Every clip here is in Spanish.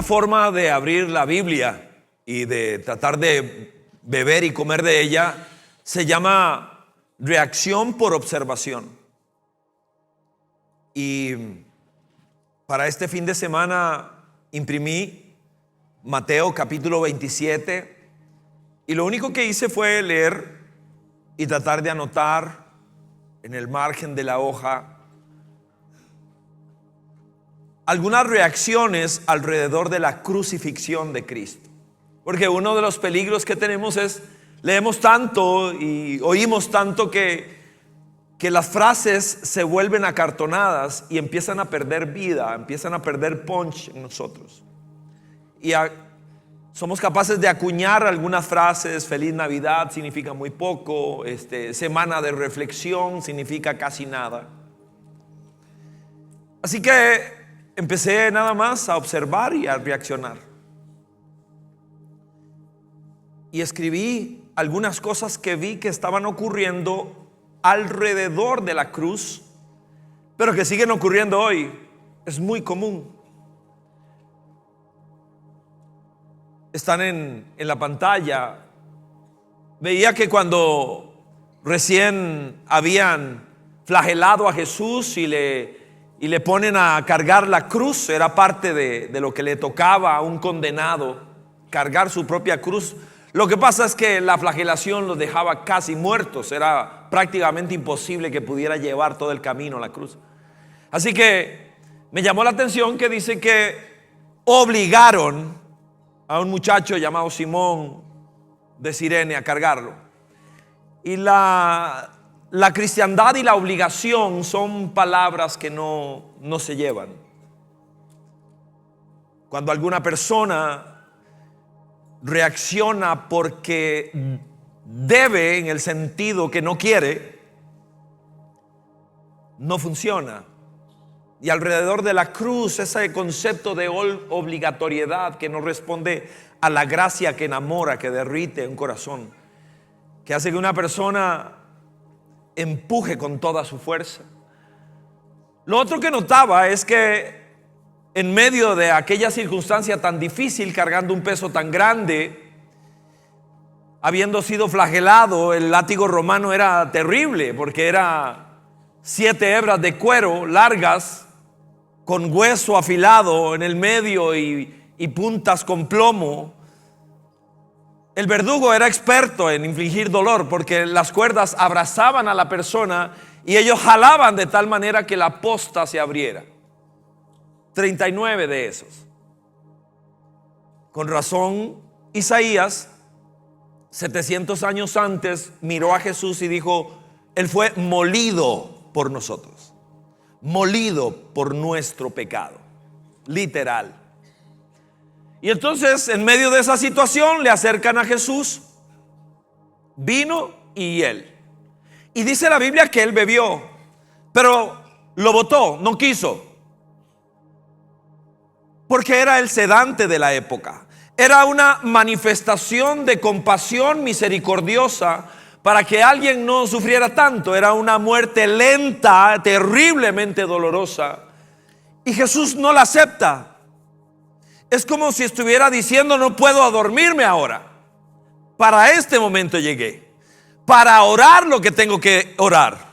Una forma de abrir la Biblia y de tratar de beber y comer de ella se llama reacción por observación. Y para este fin de semana imprimí Mateo capítulo 27 y lo único que hice fue leer y tratar de anotar en el margen de la hoja algunas reacciones alrededor de la crucifixión de Cristo. Porque uno de los peligros que tenemos es, leemos tanto y oímos tanto que las frases se vuelven acartonadas y empiezan a perder vida, empiezan a perder punch en nosotros. Y somos capaces de acuñar algunas frases. Feliz Navidad significa muy poco, semana de reflexión significa casi nada. Así que empecé nada más a observar y a reaccionar. Y escribí algunas cosas que vi que estaban ocurriendo alrededor de la cruz, pero que siguen ocurriendo hoy. Es muy común. Están en la pantalla. Veía que cuando recién habían flagelado a Jesús y le ponen a cargar la cruz, era parte de lo que le tocaba a un condenado, cargar su propia cruz. Lo que pasa es que la flagelación los dejaba casi muertos, era prácticamente imposible que pudiera llevar todo el camino a la cruz. Así que me llamó la atención que dice que obligaron a un muchacho llamado Simón de Cirene a cargarlo. Y la cristiandad y la obligación son palabras que no se llevan. Cuando alguna persona reacciona porque debe, en el sentido que no quiere, no funciona. Y alrededor de la cruz, ese concepto de obligatoriedad que no responde a la gracia que enamora, que derrite un corazón, que hace que una persona empuje con toda su fuerza. Lo otro que notaba es que en medio de aquella circunstancia tan difícil, cargando un peso tan grande, habiendo sido flagelado, el látigo romano era terrible porque era 7 hebras de cuero largas con hueso afilado en el medio y puntas con plomo. El verdugo era experto en infligir dolor porque las cuerdas abrazaban a la persona y ellos jalaban de tal manera que la posta se abriera. 39 de esos. Con razón, Isaías, 700 años antes, miró a Jesús y dijo: Él fue molido por nosotros, molido por nuestro pecado. Literal. Y entonces, en medio de esa situación, le acercan a Jesús vino y hiel. Y dice la Biblia que él bebió, pero lo botó, no quiso, porque era el sedante de la época. Era una manifestación de compasión misericordiosa para que alguien no sufriera tanto. Era una muerte lenta, terriblemente dolorosa. Y Jesús no la acepta. Es como si estuviera diciendo: no puedo dormirme ahora. Para este momento llegué. Para orar lo que tengo que orar.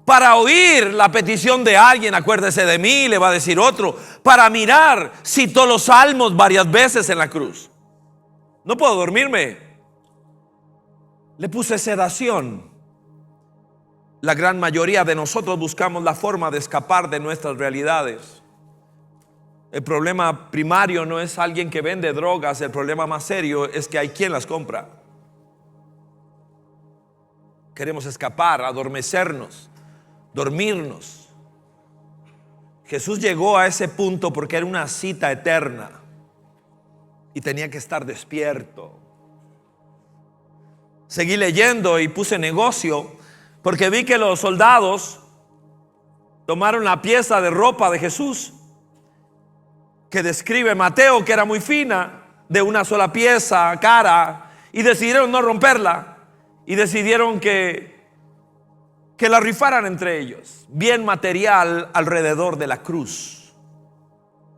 Para oír la petición de alguien, acuérdese de mí, le va a decir otro. Para mirar, citó los salmos varias veces en la cruz. No puedo dormirme. Le puse sedación. La gran mayoría de nosotros buscamos la forma de escapar de nuestras realidades. El problema primario no es alguien que vende drogas. El problema más serio es que hay quien las compra. Queremos escapar, adormecernos, dormirnos. Jesús llegó a ese punto porque era una cita eterna y tenía que estar despierto. Seguí leyendo y puse negocio porque vi que los soldados tomaron la pieza de ropa de Jesús que describe Mateo, que era muy fina, de una sola pieza, cara, y decidieron no romperla y decidieron que la rifaran entre ellos. Bien material alrededor de la cruz.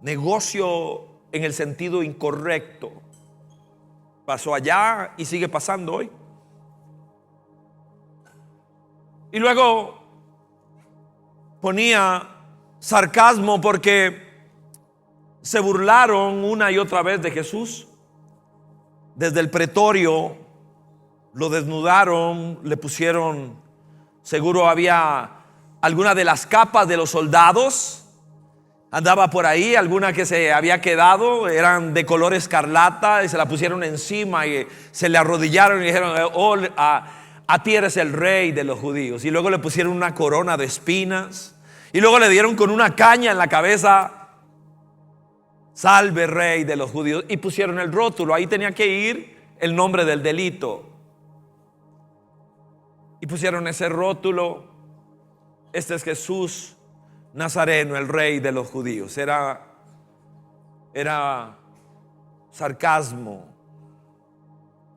Negocio en el sentido incorrecto. Pasó allá y sigue pasando hoy. Y luego ponía sarcasmo porque se burlaron una y otra vez de Jesús. Desde el pretorio lo desnudaron, le pusieron, seguro había alguna de las capas de los soldados, andaba por ahí, alguna que se había quedado, eran de color escarlata, y se la pusieron encima y se le arrodillaron y dijeron: oh, a ti eres el rey de los judíos. Y luego le pusieron una corona de espinas, y luego le dieron con una caña en la cabeza: salve, rey de los judíos. Y pusieron el rótulo, ahí tenía que ir el nombre del delito. Y pusieron ese rótulo: este es Jesús Nazareno, el rey de los judíos. Era sarcasmo.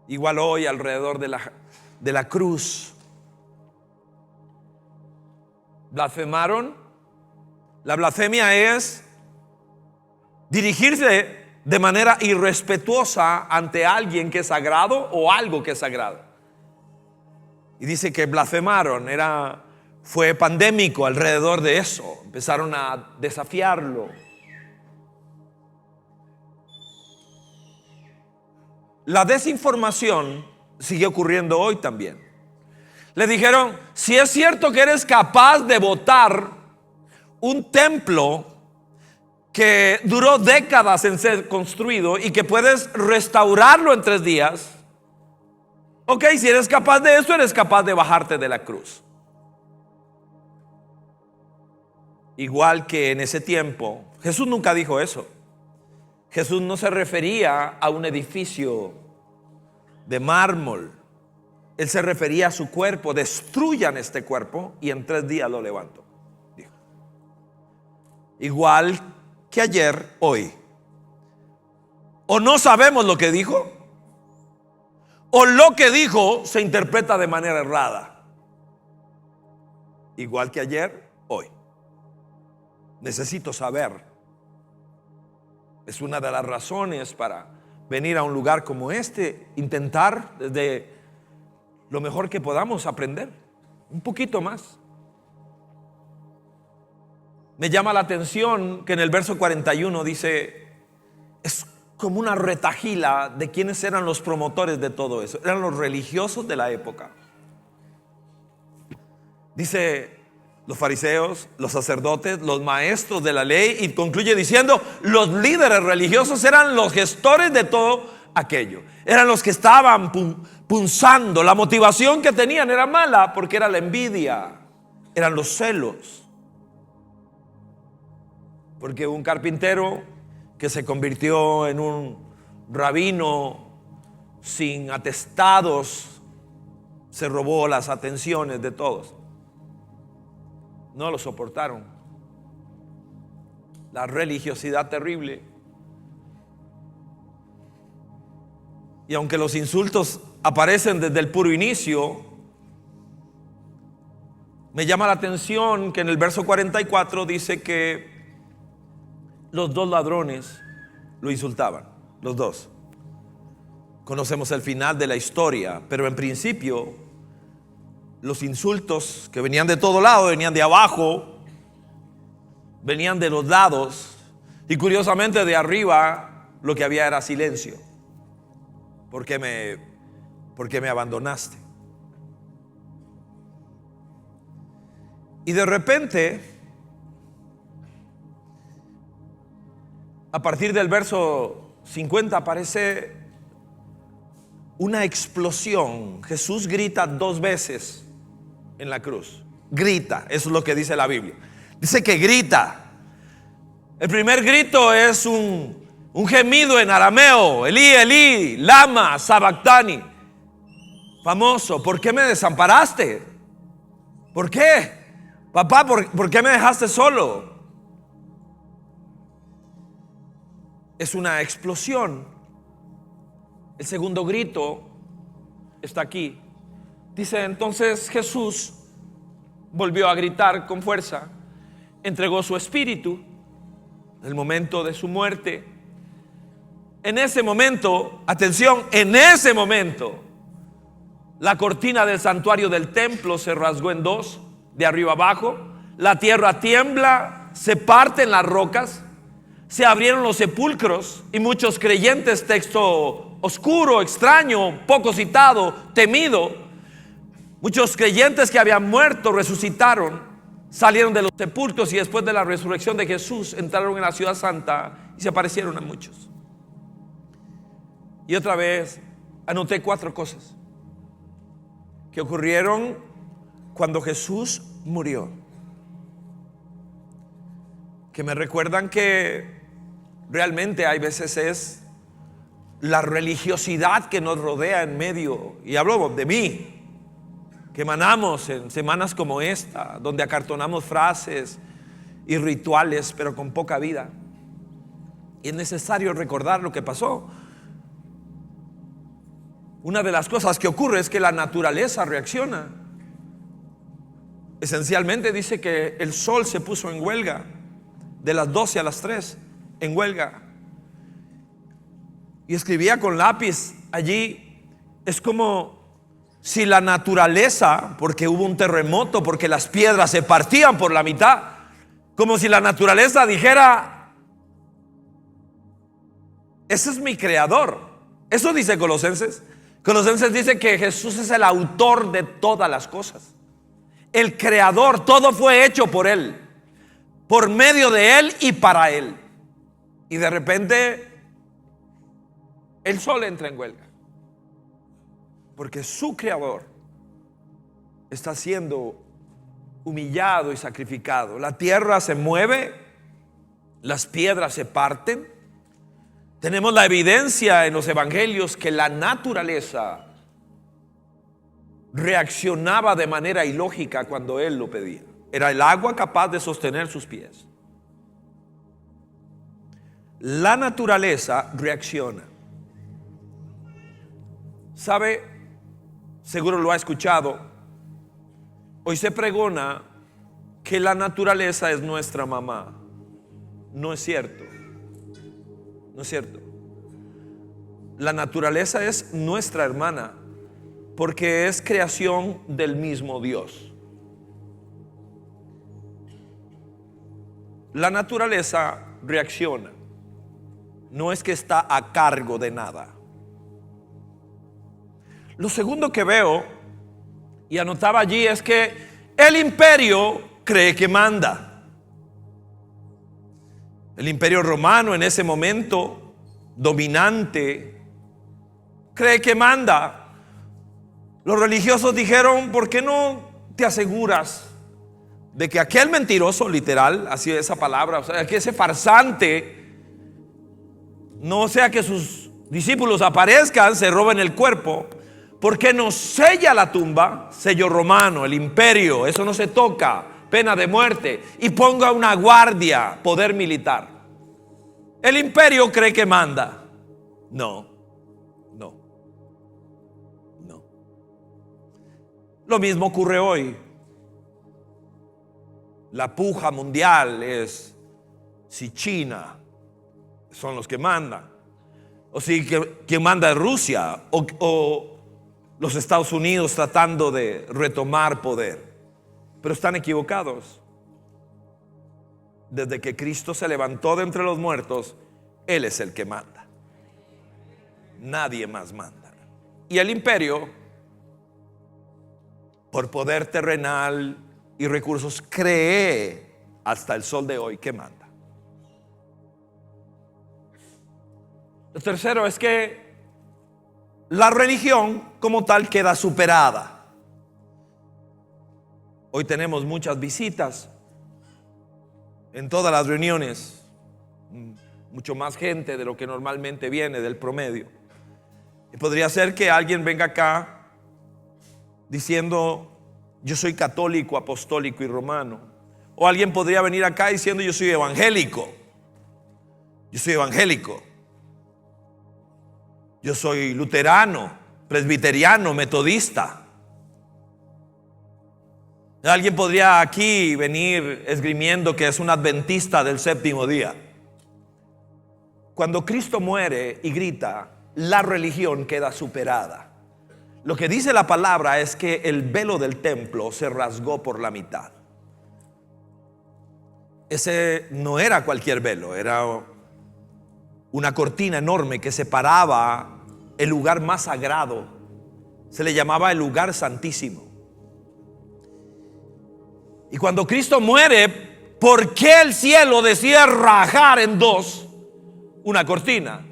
Igual hoy alrededor de la cruz. Blasfemaron. La blasfemia es dirigirse de manera irrespetuosa ante alguien que es sagrado o algo que es sagrado. Y dice que blasfemaron, fue pandémico alrededor de eso. Empezaron a desafiarlo. La desinformación sigue ocurriendo hoy también. Le dijeron: si es cierto que eres capaz de botar un templo que duró décadas en ser construido y que puedes restaurarlo en 3 días, ok, si eres capaz de eso, eres capaz de bajarte de la cruz. Igual que en ese tiempo, Jesús nunca dijo eso. Jesús no se refería a un edificio de mármol. Él se refería a su cuerpo: destruyan este cuerpo y en 3 días lo levanto, dijo. Igual que ayer, hoy. O no sabemos lo que dijo, o lo que dijo se interpreta de manera errada. Igual que ayer, hoy. Necesito saber. Es una de las razones para venir a un lugar como este, intentar desde lo mejor que podamos aprender un poquito más. Me llama la atención que en el verso 41 dice, es como una retahíla de quiénes eran los promotores de todo eso. Eran los religiosos de la época. Dice: los fariseos, los sacerdotes, los maestros de la ley, y concluye diciendo: los líderes religiosos eran los gestores de todo aquello. Eran los que estaban punzando. La motivación que tenían era mala porque era la envidia, eran los celos. Porque un carpintero que se convirtió en un rabino sin atestados se robó las atenciones de todos. No lo soportaron. La religiosidad terrible. Y aunque los insultos aparecen desde el puro inicio, me llama la atención que en el verso 44 dice que los 2 ladrones lo insultaban, los 2. Conocemos el final de la historia, pero en principio los insultos que venían de todo lado, venían de abajo, venían de los lados, y curiosamente de arriba lo que había era silencio. ¿Por qué me abandonaste? Y de repente, a partir del verso 50 aparece una explosión. Jesús grita 2 veces en la cruz. Grita, eso es lo que dice la Biblia. Dice que grita. El primer grito es un gemido en arameo: Elí, Elí, lama sabactani. Famoso: ¿por qué me desamparaste? ¿Por qué? Papá, ¿por qué me dejaste solo? Es una explosión. El segundo grito está aquí. Dice: entonces Jesús volvió a gritar con fuerza, entregó su espíritu. En el momento de su muerte, En ese momento, atención, en ese momento, la cortina del santuario del templo se rasgó en dos, de arriba abajo. La tierra tiembla, se parten las rocas, se abrieron los sepulcros y muchos creyentes, texto oscuro, extraño, poco citado, temido, muchos creyentes que habían muerto resucitaron, salieron de los sepulcros y después de la resurrección de Jesús entraron en la ciudad santa y se aparecieron a muchos. Y otra vez anoté 4 cosas que ocurrieron cuando Jesús murió, que me recuerdan que realmente hay veces es la religiosidad que nos rodea en medio, y hablo de mí, que emanamos en semanas como esta, donde acartonamos frases y rituales, pero con poca vida. Y es necesario recordar lo que pasó. Una de las cosas que ocurre es que la naturaleza reacciona. Esencialmente dice que el sol se puso en huelga de las 12 a las 3, en huelga. Y escribía con lápiz allí. Es como si la naturaleza, porque hubo un terremoto, porque las piedras se partían por la mitad, como si la naturaleza dijera: ese es mi creador. Eso dice Colosenses. Colosenses dice que Jesús es el autor de todas las cosas, el creador. Todo fue hecho por Él, por medio de Él y para Él. Y de repente el sol entra en huelga, porque su creador está siendo humillado y sacrificado. La tierra se mueve, las piedras se parten. Tenemos la evidencia en los evangelios que la naturaleza reaccionaba de manera ilógica cuando Él lo pedía. Era el agua capaz de sostener sus pies. La naturaleza reacciona. ¿Sabe? Seguro lo ha escuchado. Hoy se pregona que la naturaleza es nuestra mamá. No es cierto. No es cierto. La naturaleza es nuestra hermana, porque es creación del mismo Dios. La naturaleza reacciona. No es que está a cargo de nada. Lo segundo que veo y anotaba allí es que el imperio cree que manda. El imperio romano en ese momento, dominante, cree que manda. Los religiosos dijeron: ¿por qué no te aseguras de que aquel mentiroso, literal, así es esa palabra, o sea, que ese farsante, no sea que sus discípulos aparezcan, se roben el cuerpo? ¿Por qué no sella la tumba? Sello romano, el imperio, eso no se toca, pena de muerte, y ponga una guardia, poder militar. El imperio cree que manda. No. Lo mismo ocurre hoy. La puja mundial es si China son los que mandan, o si quien manda es Rusia, o los Estados Unidos tratando de retomar poder. Pero están equivocados. Desde que Cristo se levantó de entre los muertos, Él es el que manda. Nadie más manda. Y el imperio, por poder terrenal y recursos, cree hasta el sol de hoy que manda. Lo tercero es que la religión como tal queda superada. Hoy tenemos muchas visitas en todas las reuniones, mucho más gente de lo que normalmente viene del promedio. Y podría ser que alguien venga acá diciendo: yo soy católico, apostólico y romano. O alguien podría venir acá diciendo: yo soy evangélico. Yo soy evangélico. Yo soy luterano, presbiteriano, metodista. Alguien podría aquí venir esgrimiendo que es un adventista del séptimo día, Cuando Cristo muere y grita, la religión queda superada. Lo que dice la palabra es que el velo del templo se rasgó por la mitad. Ese no era cualquier velo, era una cortina enorme que separaba el lugar más sagrado. Se le llamaba el lugar santísimo. Y cuando Cristo muere, ¿por qué el cielo decide rajar en dos una cortina?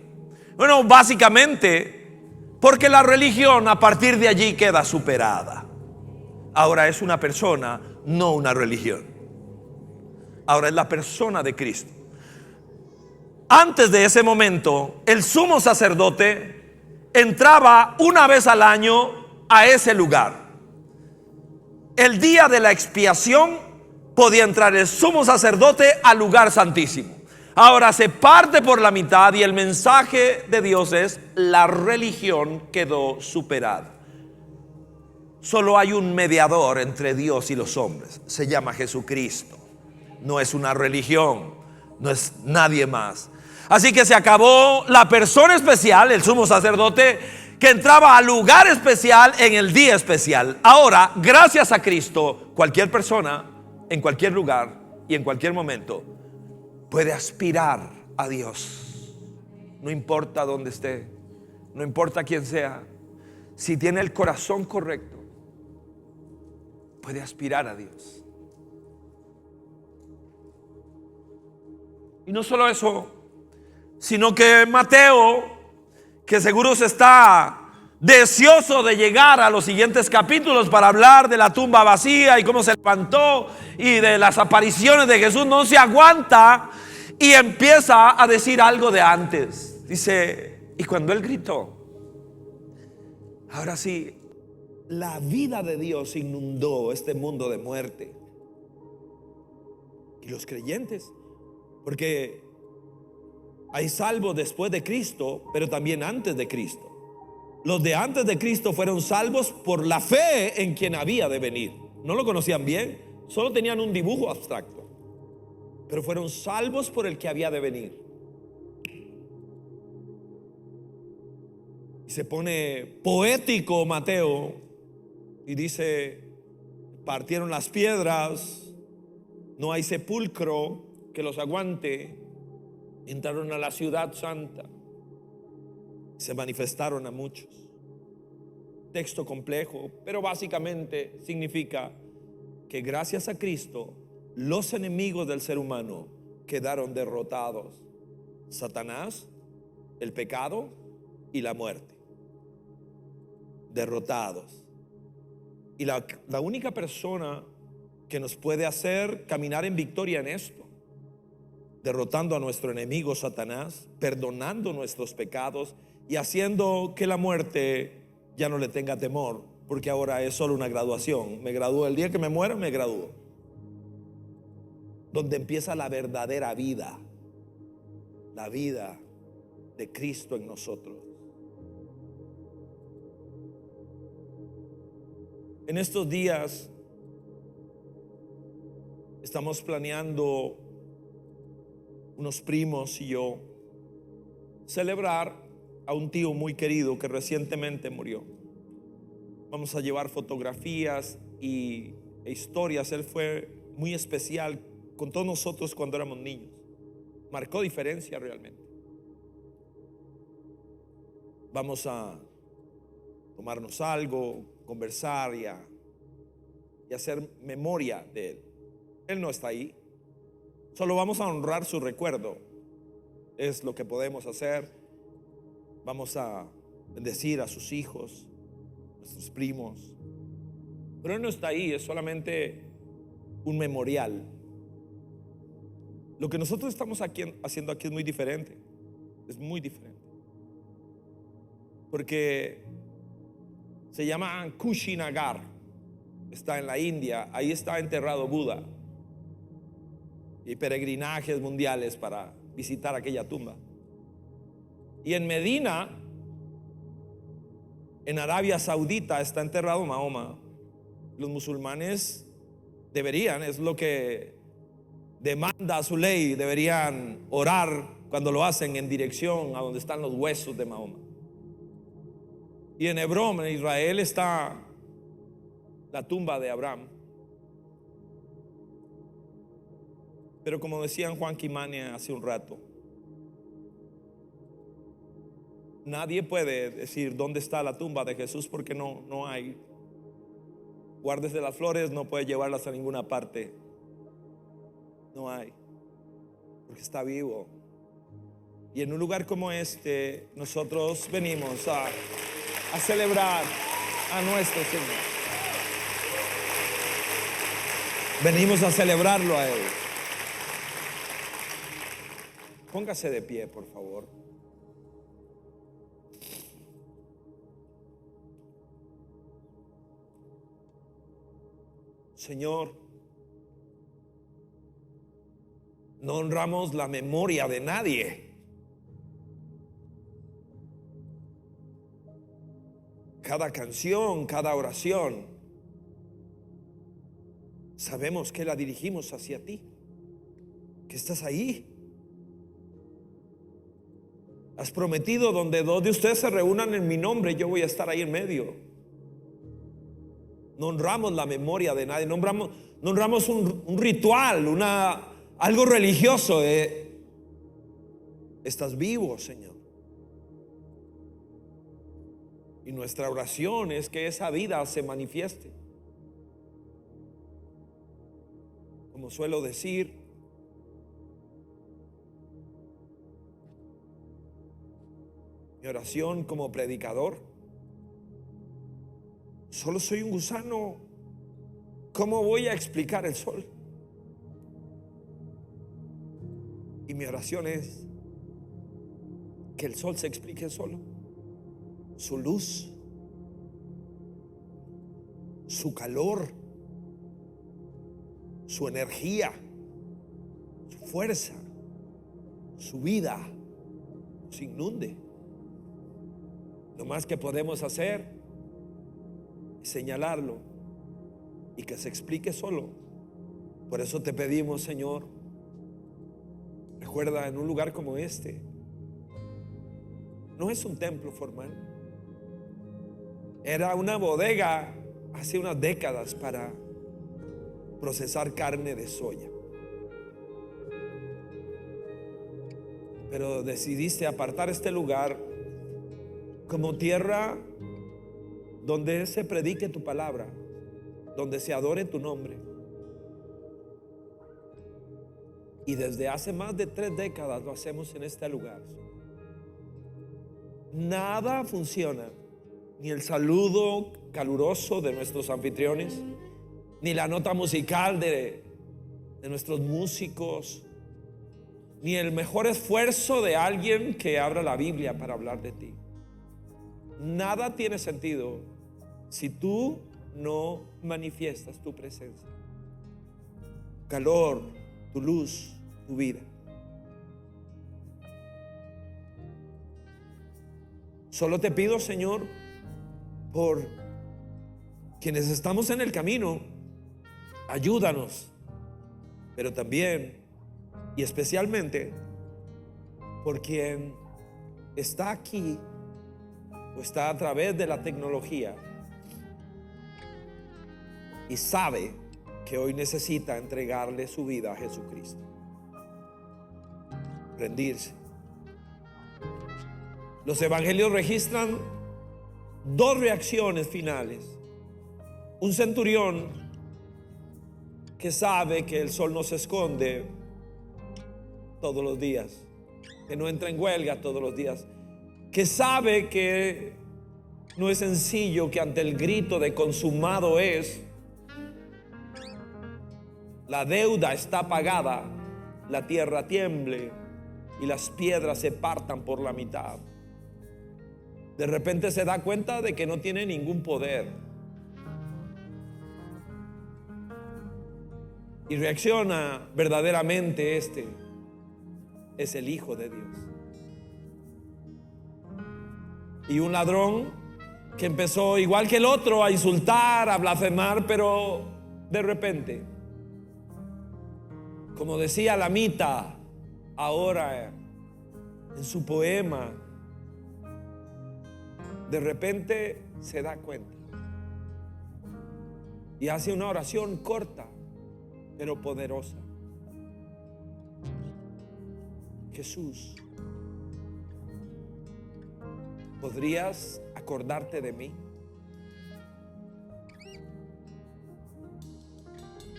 Bueno, básicamente porque la religión a partir de allí queda superada. Ahora es una persona, no una religión. Ahora es la persona de Cristo. Antes de ese momento, el sumo sacerdote entraba una vez al año a ese lugar. El día de la expiación podía entrar el sumo sacerdote al lugar santísimo. Ahora se parte por la mitad y el mensaje de Dios es: la religión quedó superada. Solo hay un mediador entre Dios y los hombres. Se llama Jesucristo. No es una religión, no es nadie más. Así que se acabó la persona especial, el sumo sacerdote, que entraba al lugar especial en el día especial. Ahora, gracias a Cristo, cualquier persona, en cualquier lugar y en cualquier momento, puede aspirar a Dios. No importa dónde esté, no importa quién sea, si tiene el corazón correcto, puede aspirar a Dios. Y no solo eso, sino que Mateo, que seguro se está deseoso de llegar a los siguientes capítulos para hablar de la tumba vacía y cómo se levantó y de las apariciones de Jesús, no se aguanta y empieza a decir algo de antes. Dice: y cuando él gritó, ahora sí, la vida de Dios inundó este mundo de muerte. Y los creyentes, porque hay salvos después de Cristo, pero también antes de Cristo. Los de antes de Cristo fueron salvos por la fe en quien había de venir. No lo conocían bien, solo tenían un dibujo abstracto, pero fueron salvos por el que había de venir. Y se pone poético Mateo y dice: partieron las piedras, no hay sepulcro que los aguante. Entraron a la ciudad santa, se manifestaron a muchos. Texto complejo, pero básicamente significa que gracias a Cristo los enemigos del ser humano quedaron derrotados: Satanás, el pecado y la muerte. Derrotados. Y la única persona que nos puede hacer caminar en victoria en esto, derrotando a nuestro enemigo Satanás, perdonando nuestros pecados y haciendo que la muerte ya no le tenga temor, porque ahora es solo una graduación. Me gradúo el día que me muera, me gradúo. Donde empieza la verdadera vida, la vida de Cristo en nosotros. En estos días estamos planeando, unos primos y yo, celebrar a un tío muy querido que recientemente murió. Vamos a llevar fotografías e historias. Él fue muy especial con todos nosotros cuando éramos niños. Marcó diferencia realmente. Vamos a tomarnos algo, conversar y hacer memoria de él. Él no está ahí. Solo vamos a honrar su recuerdo. Es lo que podemos hacer. Vamos a bendecir a sus hijos, nuestros primos. Pero él no está ahí, es solamente un memorial. Lo que nosotros estamos haciendo aquí es muy diferente. Es muy diferente. Porque se llama Kushinagar. Está en la India. Ahí está enterrado Buda. Y peregrinajes mundiales para visitar aquella tumba. Y en Medina, en Arabia Saudita, está enterrado Mahoma. Los musulmanes deberían, es lo que demanda su ley, deberían orar cuando lo hacen en dirección a donde están los huesos de Mahoma. Y en Hebrón, en Israel, está la tumba de Abraham. Pero como decían Juan Quimania hace un rato, nadie puede decir dónde está la tumba de Jesús, porque no hay. Guardes de las flores no puede llevarlas a ninguna parte. No hay, porque está vivo. Y en un lugar como este, nosotros venimos a celebrar a nuestro Señor. Venimos a celebrarlo a Él. Póngase de pie, por favor. Señor, no honramos la memoria de nadie. Cada canción, cada oración, sabemos que la dirigimos hacia ti, que estás ahí. Has prometido: donde dos de ustedes se reúnan en mi nombre, yo voy a estar ahí en medio. No honramos la memoria de nadie, no honramos un ritual, algo religioso. Estás vivo, Señor. Y nuestra oración es que esa vida se manifieste. Como suelo decir, mi oración como predicador: solo soy un gusano. ¿Cómo voy a explicar el sol? Y mi oración es que el sol se explique solo. Su luz, su calor, su energía, su fuerza, su vida nos inunde. Lo más que podemos hacer es señalarlo y que se explique solo. Por eso te pedimos, Señor, recuerda, en un lugar como este no es un templo formal. Era una bodega hace unas décadas para procesar carne de soya. Pero decidiste apartar este lugar como tierra donde se predique tu palabra, donde se adore tu nombre. Y desde hace más de 3 décadas lo hacemos en este lugar. Nada funciona, ni el saludo caluroso de nuestros anfitriones, ni la nota musical de nuestros músicos, ni el mejor esfuerzo de alguien que abra la Biblia para hablar de ti. Nada tiene sentido si tú no manifiestas tu presencia, calor, tu luz, tu vida. Solo te pido, Señor, por quienes estamos en el camino, ayúdanos, pero también y especialmente por quien está aquí o está a través de la tecnología y sabe que hoy necesita entregarle su vida a Jesucristo, rendirse. Los evangelios registran 2 reacciones finales. Un centurión que sabe que el sol no se esconde todos los días, que no entra en huelga todos los días, que sabe que no es sencillo, que ante el grito de consumado es, la deuda está pagada, la tierra tiemble y las piedras se partan por la mitad. De repente se da cuenta de que no tiene ningún poder y reacciona verdaderamente. Este es el Hijo de Dios. Y un ladrón que empezó igual que el otro a insultar, a blasfemar, pero de repente, como decía la mita, ahora en su poema, de repente se da cuenta y hace una oración corta pero poderosa. Jesús, ¿podrías acordarte de mí?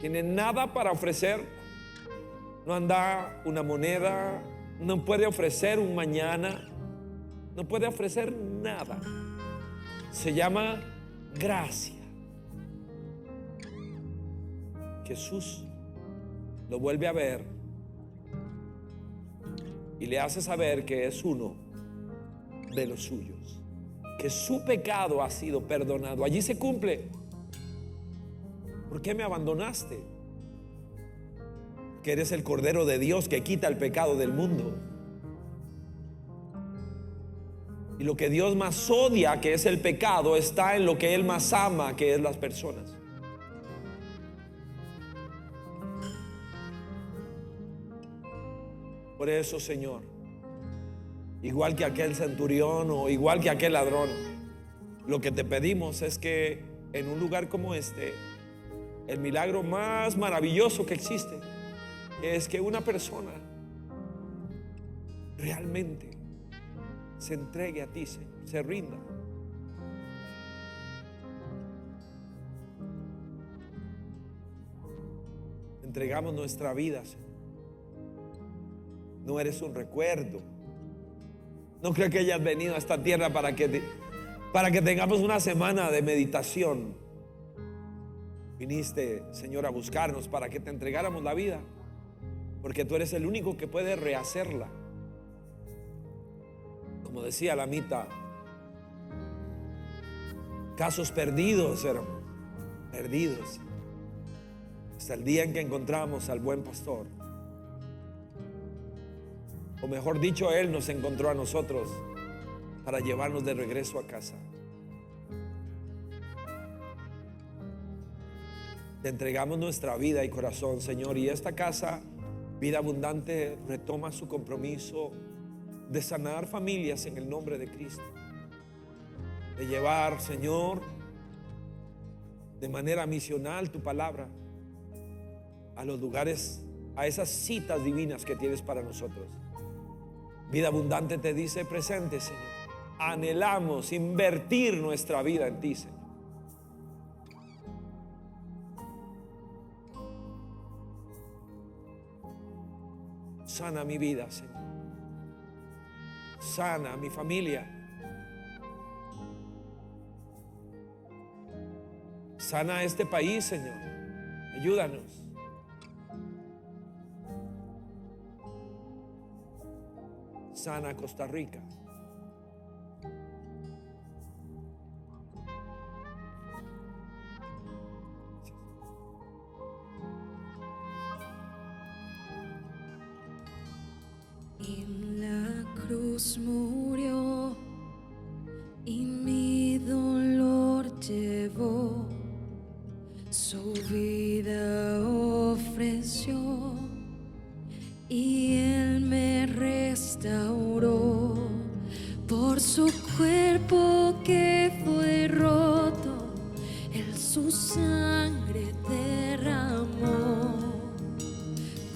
Tiene nada para ofrecer, no anda una moneda, no puede ofrecer un mañana, no puede ofrecer nada. Se llama gracia. Jesús lo vuelve a ver y le hace saber que es uno de los suyos, que su pecado ha sido perdonado. Allí se cumple. ¿Por qué me abandonaste? Que eres el Cordero de Dios que quita el pecado del mundo. Y lo que Dios más odia, que es el pecado, está en lo que Él más ama, que es las personas. Por eso, Señor, igual que aquel centurión o igual que aquel ladrón, lo que te pedimos es que en un lugar como este, el milagro más maravilloso que existe es que una persona realmente se entregue a ti, Señor, se rinda. Entregamos nuestra vida, Señor. No eres un recuerdo. No creo que hayas venido a esta tierra para que tengamos una semana de meditación. Viniste, Señor, a buscarnos para que te entregáramos la vida, porque tú eres el único que puede rehacerla. Como decía la Mita, casos perdidos, hermano, perdidos, hasta el día en que encontramos al buen pastor. O mejor dicho, Él nos encontró a nosotros para llevarnos de regreso a casa. Te entregamos nuestra vida y corazón, Señor, y esta casa, Vida Abundante, retoma su compromiso de sanar familias en el nombre de Cristo, de llevar, Señor, de manera misional tu palabra a los lugares, a esas citas divinas que tienes para nosotros. Vida Abundante te dice presente, Señor. Anhelamos invertir nuestra vida en ti, Señor. Sana mi vida, Señor. Sana a mi familia. Sana a este país, Señor. Ayúdanos. Sana a Costa Rica. En la cruz murió y mi dolor llevó, su vida ofreció y Él me restauró. Por su cuerpo que fue roto, Él su sangre derramó.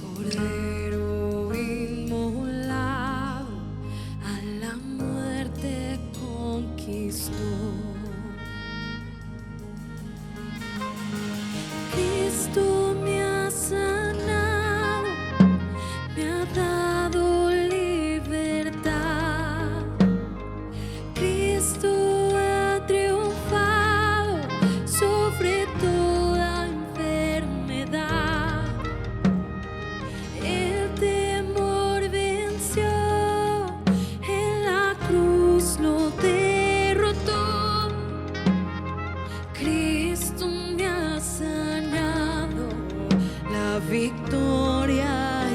Cordero inmolado, a la muerte conquistó. Cristo me ha sanado, me ha dado libertad. Cristo ha triunfado sobre toda enfermedad. El temor venció, en la cruz lo derrotó. Cristo me ha sanado, la victoria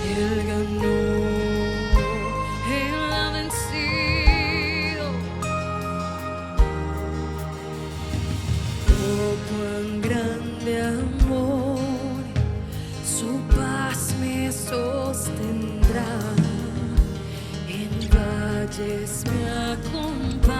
Él ganó. Él ha vencido. Oh, cuán grande amor, su paz me sostendrá. calles me acompañan.